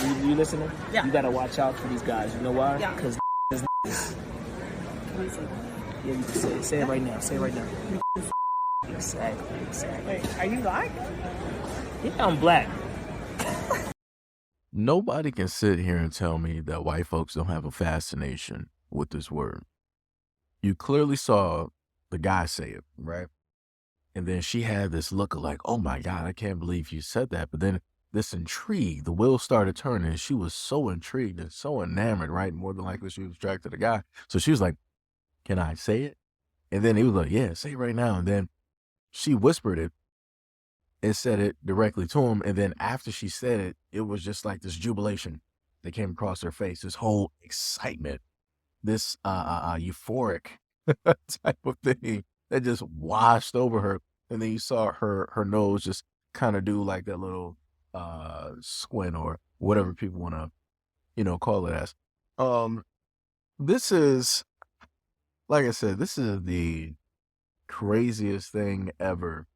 You listening? Yeah. You gotta watch out for these guys. You know why? Yeah. Because What do you say? yeah, you can say it. Say it right now. Say it right now. Exactly. Wait, are you black? Yeah, I'm black. Nobody can sit here and tell me that white folks don't have a fascination with this word. You clearly saw the guy say it, right? And then she had this look of like, oh my God, I can't believe you said that. But then this intrigue, the wheels started turning, and she was so intrigued and so enamored, right? More than likely she was attracted to the guy. So she was like, can I say it? And then he was like, yeah, say it right now. And then she whispered it and said it directly to him. And then after she said it, it was just like this jubilation that came across her face, this whole excitement, this euphoric type of thing that just washed over her. And then you saw her nose just kind of do like that little squint or whatever people want to, call it as. This is, like I said, this is the craziest thing ever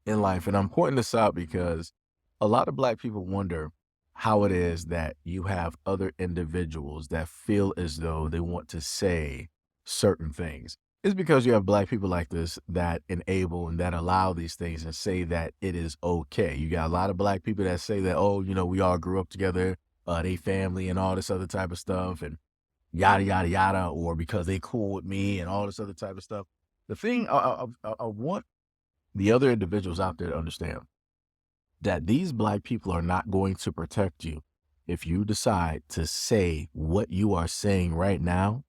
in life. And I'm pointing this out because a lot of black people wonder how it is that you have other individuals that feel as though they want to say certain things. It's because you have black people like this that enable and that allow these things and say that it is okay. You got a lot of black people that say that, oh, we all grew up together, they family and all this other type of stuff and yada, yada, yada, or because they cool with me and all this other type of stuff. The thing I want the other individuals out there to understand that these black people are not going to protect you if you decide to say what you are saying right now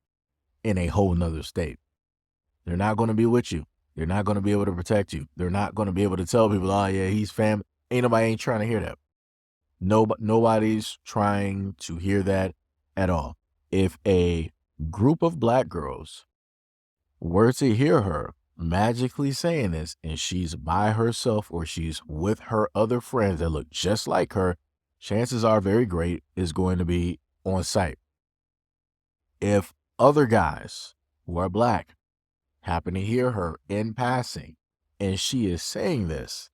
in a whole nother state. They're not going to be with you. They're not going to be able to protect you. They're not going to be able to tell people, oh yeah, he's family. Nobody trying to hear that. Nobody's trying to hear that at all. If a group of black girls were to hear her magically saying this and she's by herself or she's with her other friends that look just like her, chances are very great is going to be on site. If other guys who are black happen to hear her in passing and she is saying this,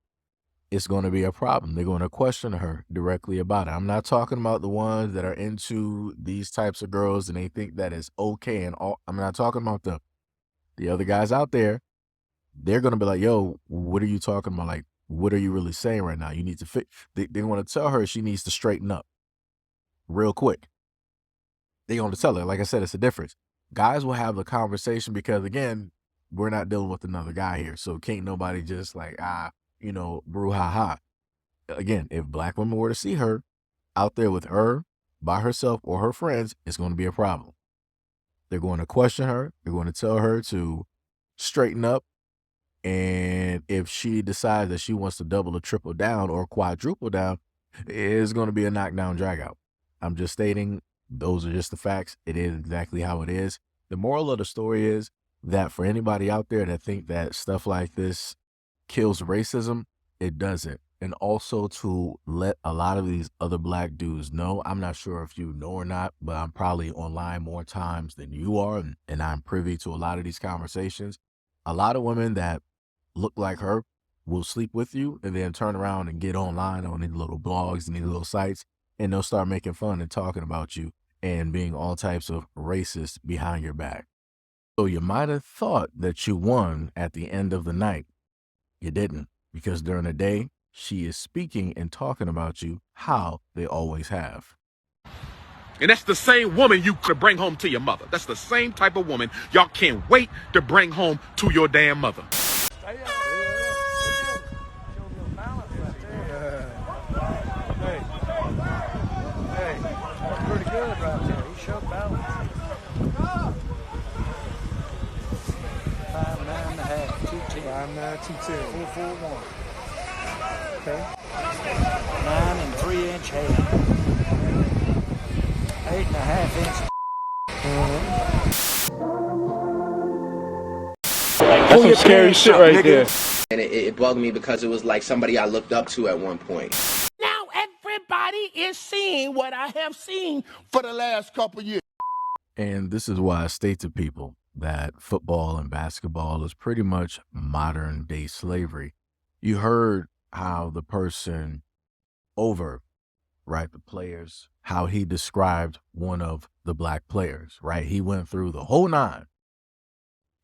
it's going to be a problem. They're going to question her directly about it. I'm not talking about the ones that are into these types of girls and they think that it's okay and all. I'm not talking about them. The other guys out there, they're going to be like, yo, what are you talking about? Like, what are you really saying right now? You need to fix. They want to tell her she needs to straighten up real quick. They're going to tell her, like I said, it's a difference. Guys will have the conversation because, again, we're not dealing with another guy here. So can't nobody just like, brouhaha. Again, if black women were to see her out there with her by herself or her friends, it's going to be a problem. They're going to question her. They're going to tell her to straighten up. And if she decides that she wants to double or triple down or quadruple down, it's going to be a knockdown drag out. I'm just stating those are just the facts. It is exactly how it is. The moral of the story is that for anybody out there that think that stuff like this kills racism, it doesn't. And also to let a lot of these other black dudes know, I'm not sure if you know or not, but I'm probably online more times than you are, and I'm privy to a lot of these conversations. A lot of women that look like her will sleep with you and then turn around and get online on these little blogs and these little sites, and they'll start making fun and talking about you and being all types of racist behind your back. So you might have thought that you won at the end of the night. You didn't, because during the day, she is speaking and talking about you how they always have. And that's the same woman you could bring home to your mother. That's the same type of woman y'all can't wait to bring home to your damn mother. Pretty good right there. He showed balance. 5'9.5", 210. 5'9", 210. 441. Okay. 9 3-inch head. 8.5 inch. That's some scary shit right there. And it bugged me because it was like somebody I looked up to at one point. Now everybody is seeing what I have seen for the last couple years. And this is why I state to people that football and basketball is pretty much modern day slavery. You heard how the person over right? The players, how he described one of the black players, right? He went through the whole nine,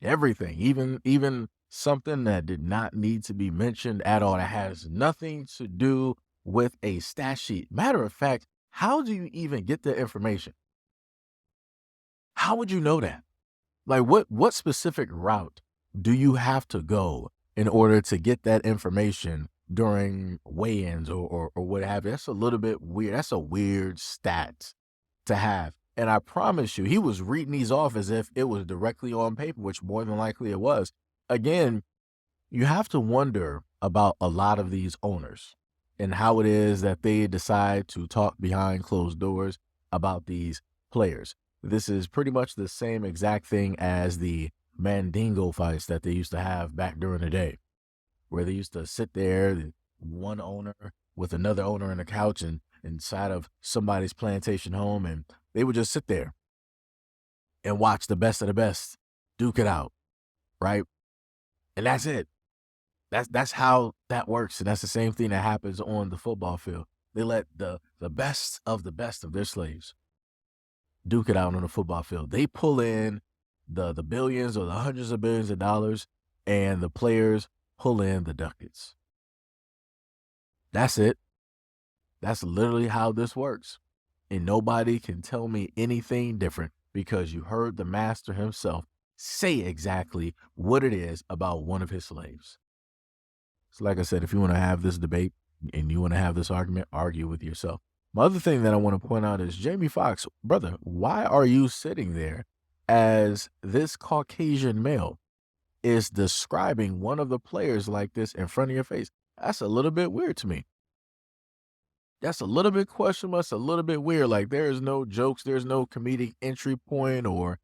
everything, even something that did not need to be mentioned at all, that has nothing to do with a stat sheet. Matter of fact, how do you even get the information? How would you know that? Like, what specific route do you have to go in order to get that information during weigh-ins or what have you? That's a little bit weird. That's a weird stat to have. And I promise you, he was reading these off as if it was directly on paper, which more than likely it was. Again, you have to wonder about a lot of these owners and how it is that they decide to talk behind closed doors about these players. This is pretty much the same exact thing as the Mandingo fights that they used to have back during the day, where they used to sit there, one owner with another owner on the couch and inside of somebody's plantation home, and they would just sit there and watch the best of the best duke it out, right? And that's it. That's how that works, and that's the same thing that happens on the football field. They let the best of their slaves duke it out on the football field. They pull in the billions or the hundreds of billions of dollars, and the players pull in the ducats. That's it. That's literally how this works. And nobody can tell me anything different, because you heard the master himself say exactly what it is about one of his slaves. So like I said, if you want to have this debate and you want to have this argument, argue with yourself. My other thing that I want to point out is, Jamie Foxx, brother, why are you sitting there as this Caucasian male is describing one of the players like this in front of your face? That's a little bit weird to me. That's a little bit questionable. That's a little bit weird. Like, there's no jokes. There's no comedic entry point or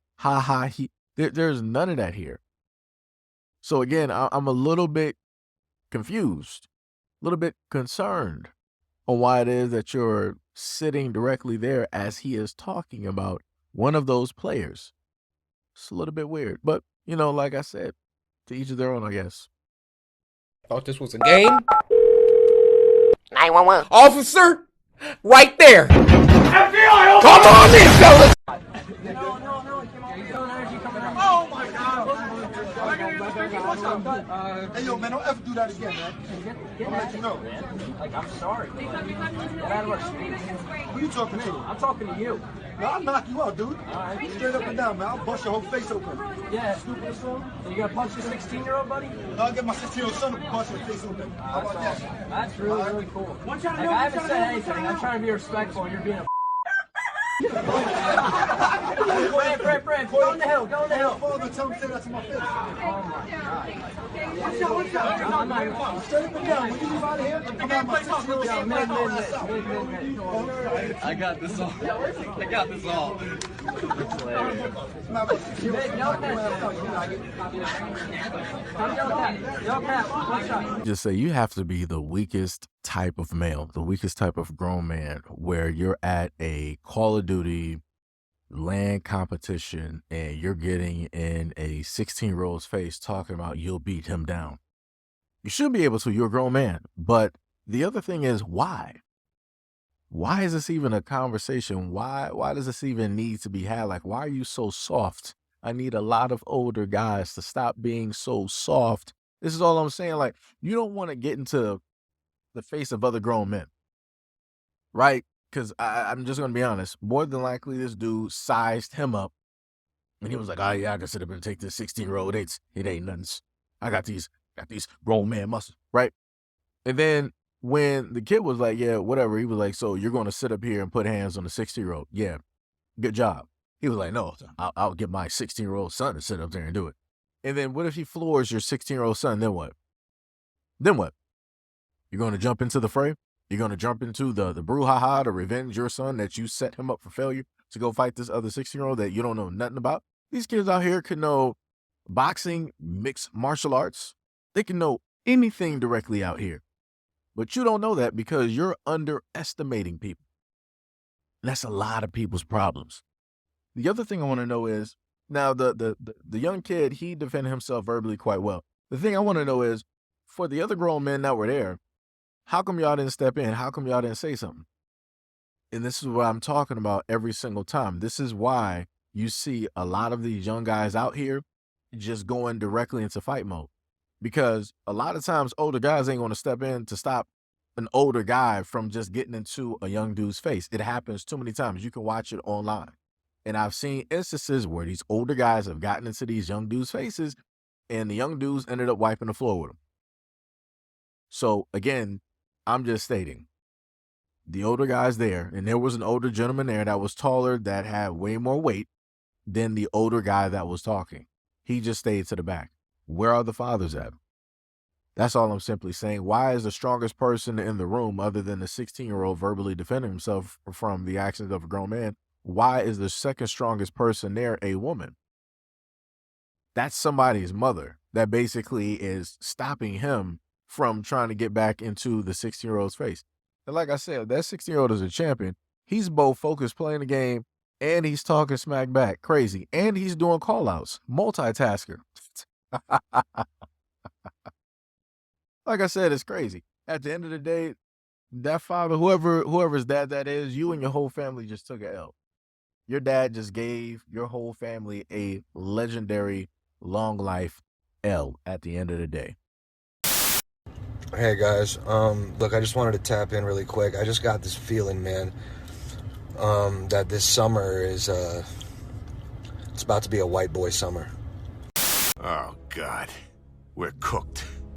there's none of that here. So again, I'm a little bit confused, a little bit concerned on why it is that you're sitting directly there as he is talking about one of those players. It's a little bit weird, but like I said, to each of their own, I guess. Thought this was a game. 911. Officer, right there. FBI, come on in, fellas. Oh my God! Hey, yo, man, don't ever do that again, man. I'll let you know. Like, I'm sorry. Get out of our street. Who you talking to? I'm talking to you. No, I'll knock you out, dude. Alright. Straight up and down, man. I'll bust your whole face open. Yeah. Stupid as well. You gonna punch your 16-year-old, buddy? No, I'll get my 16-year-old son to bust your face open. How about that? That's really cool. Like, I haven't said anything. I'm trying to be respectful, and you're being a Fred, go on the hill, go on the hill. Father, tell him to say that to my face. Oh my God. Watch out. I'm not even. Straight up and down. When you leave out of here, I'm out my 16-year-old son. I got this all. I got this all. Just say you have to be the weakest type of male, the weakest type of grown man, where you're at a Call of Duty land competition and you're getting in a 16-year-old's face talking about you'll beat him down. You should be able to. You're a grown man. But the other thing is, why? Why is this even a conversation? Why does this even need to be had? Like, why are you so soft? I need a lot of older guys to stop being so soft. This is all I'm saying. Like, you don't want to get into the face of other grown men, right? Because I'm just going to be honest. More than likely, this dude sized him up. And he was like, oh, yeah, I can sit up and take this 16-year-old. It ain't nothing. I got these grown man muscles, right? And then when the kid was like, yeah, whatever, he was like, so you're going to sit up here and put hands on the 16-year-old? Yeah, good job. He was like, no, I'll get my 16-year-old son to sit up there and do it. And then what if he floors your 16-year-old son? Then what? Then what? You're going to jump into the fray? You're going to jump into the brouhaha to revenge your son that you set him up for failure to go fight this other 16-year-old that you don't know nothing about? These kids out here could know boxing, mixed martial arts. They can know anything directly out here. But you don't know that because you're underestimating people. And that's a lot of people's problems. The other thing I want to know is, now the young kid, he defended himself verbally quite well. The thing I want to know is, for the other grown men that were there, how come y'all didn't step in? How come y'all didn't say something? And this is what I'm talking about every single time. This is why you see a lot of these young guys out here just going directly into fight mode. Because a lot of times older guys ain't going to step in to stop an older guy from just getting into a young dude's face. It happens too many times. You can watch it online. And I've seen instances where these older guys have gotten into these young dudes' faces and the young dudes ended up wiping the floor with them. So again, I'm just stating, the older guy's there, and there was an older gentleman there that was taller, that had way more weight than the older guy that was talking. He just stayed to the back. Where are the fathers at? That's all I'm simply saying. Why is the strongest person in the room, other than the 16-year-old verbally defending himself from the actions of a grown man, why is the second strongest person there a woman? That's somebody's mother that basically is stopping him from trying to get back into the 16-year-old's face. And like I said, that 16-year-old is a champion. He's both focused playing the game and he's talking smack back. Crazy. And he's doing call-outs. Multitasker. Like I said, it's crazy. At the end of the day, that father, whoever's dad that is, you and your whole family just took a L. Your dad just gave your whole family a legendary long life L at the end of the day. Hey guys, look, I just wanted to tap in really quick. I just got this feeling, man, that this summer is, it's about to be a white boy summer. Oh, God. We're cooked.